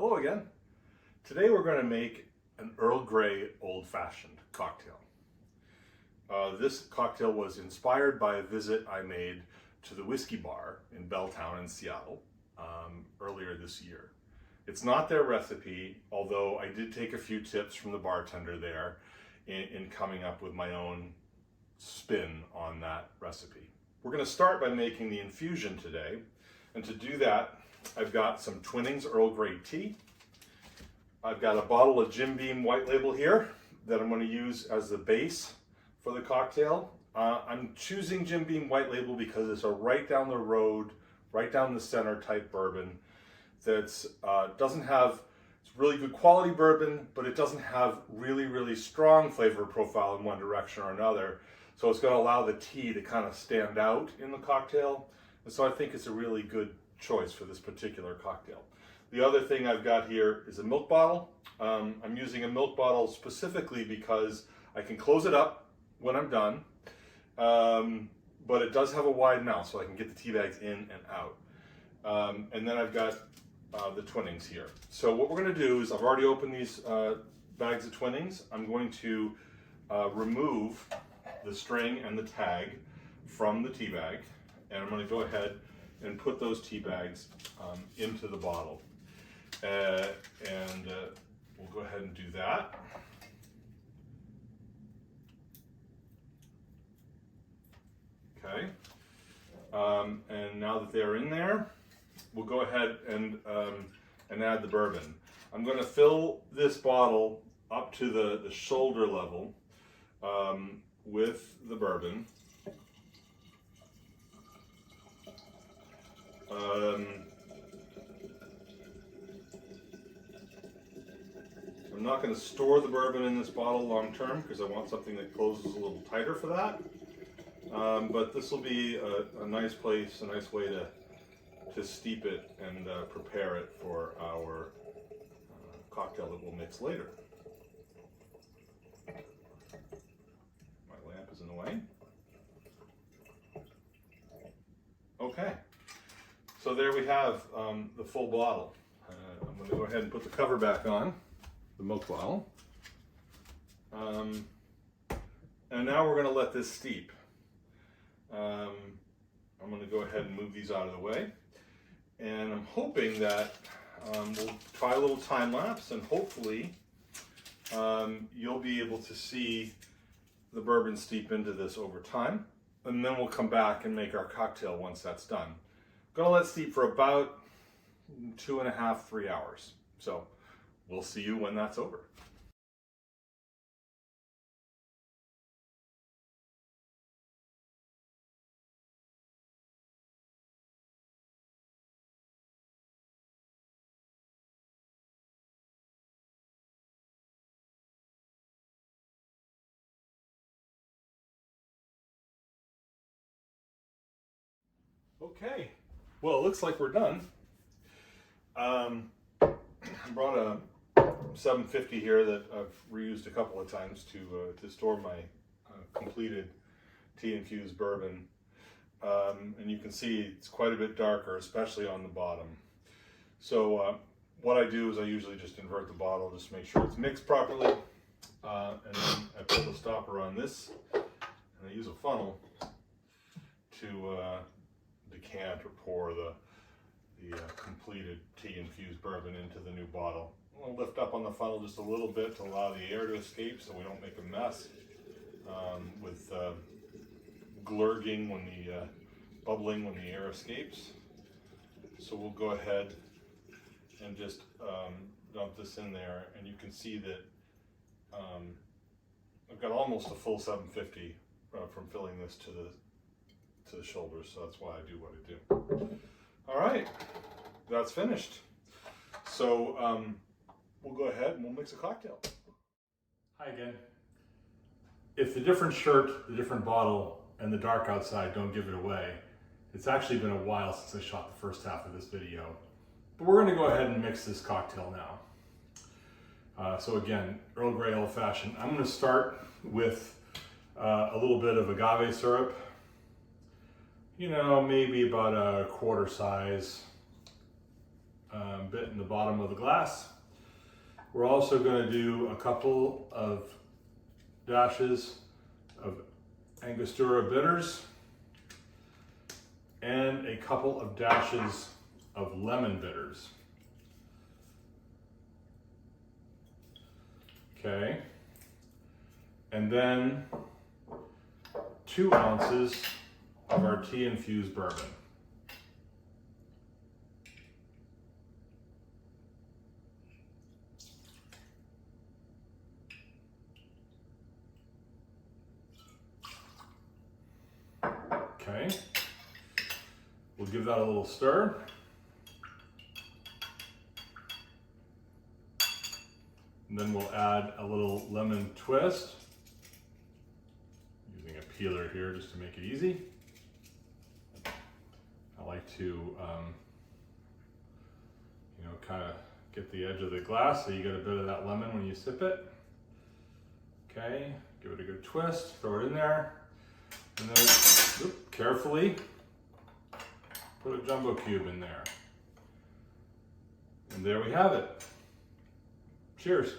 Hello again. Today we're going to make an Earl Grey Old Fashioned cocktail. This cocktail was inspired by a visit I made to the Whiskey Barr in Belltown in Seattle earlier this year. It's not their recipe, although I did take a few tips from the bartender there in coming up with my own spin on that recipe. We're going to start by making the infusion today, and to do that I've got some Twinings Earl Grey Tea. I've got a bottle of Jim Beam White Label here that I'm going to use as the base for the cocktail. I'm choosing Jim Beam White Label because it's a right down the road, right down the center type bourbon that's doesn't have, it's really good quality bourbon, but it doesn't have really strong flavor profile in one direction or another. So it's going to allow the tea to kind of stand out in the cocktail. And so I think it's a really good choice for this particular cocktail. The other thing I've got here is a milk bottle. I'm using a milk bottle specifically because I can close it up when I'm done, but it does have a wide mouth so I can get the tea bags in and out. And then I've got the Twinings here. So what we're going to do is, I've already opened these bags of Twinings. I'm going to remove the string and the tag from the tea bag, and I'm going to go ahead and put those tea bags into the bottle. We'll go ahead and do that. Okay. And now that they're in there, we'll go ahead and add the bourbon. I'm going to fill this bottle up to the shoulder level with the bourbon. I'm not going to store the bourbon in this bottle long term because I want something that closes a little tighter for that. But this will be a nice place, a nice way to steep it and prepare it for our cocktail that we'll mix later. My lamp is in the way. Okay. So there we have the full bottle. I'm going to go ahead and put the cover back on the milk bottle. And now we're going to let this steep. I'm going to go ahead and move these out of the way. And I'm hoping that we'll try a little time lapse, and hopefully you'll be able to see the bourbon steep into this over time. And then we'll come back and make our cocktail once that's done. Gonna let it steep for about 2.5 to 3 hours. So we'll see you when that's over. Okay, well, it looks like we're done. I brought a 750 here that I've reused a couple of times to store my completed tea infused bourbon. And you can see it's quite a bit darker, especially on the bottom. So what I do is I usually just invert the bottle just to make sure it's mixed properly. And then I pull the stopper on this, and I use a funnel to decant or pour the completed tea infused bourbon into the new bottle. I'm going to lift up on the funnel just a little bit to allow the air to escape so we don't make a mess with glurging when bubbling when the air escapes. So we'll go ahead and just dump this in there, and you can see that I've got almost a full 750 from filling this to the shoulders, so that's why I do what I do. All right, that's finished. So we'll go ahead and we'll mix a cocktail. Hi again. If the different shirt, the different bottle, and the dark outside don't give it away, it's actually been a while since I shot the first half of this video. But we're going to go ahead and mix this cocktail now. So again, Earl Grey Old Fashioned. I'm going to start with a little bit of agave syrup. You know, maybe about a quarter size. bit in the bottom of the glass. We're also going to do a couple of dashes of Angostura bitters and a couple of dashes of lemon bitters. Okay, and then 2 ounces of our tea infused bourbon. Okay, we'll give that a little stir. And then we'll add a little lemon twist. Using a peeler here just to make it easy. I like to, kind of get the edge of the glass so you get a bit of that lemon when you sip it. Okay, give it a good twist, throw it in there. And then, carefully put a jumbo cube in there. And there we have it. Cheers.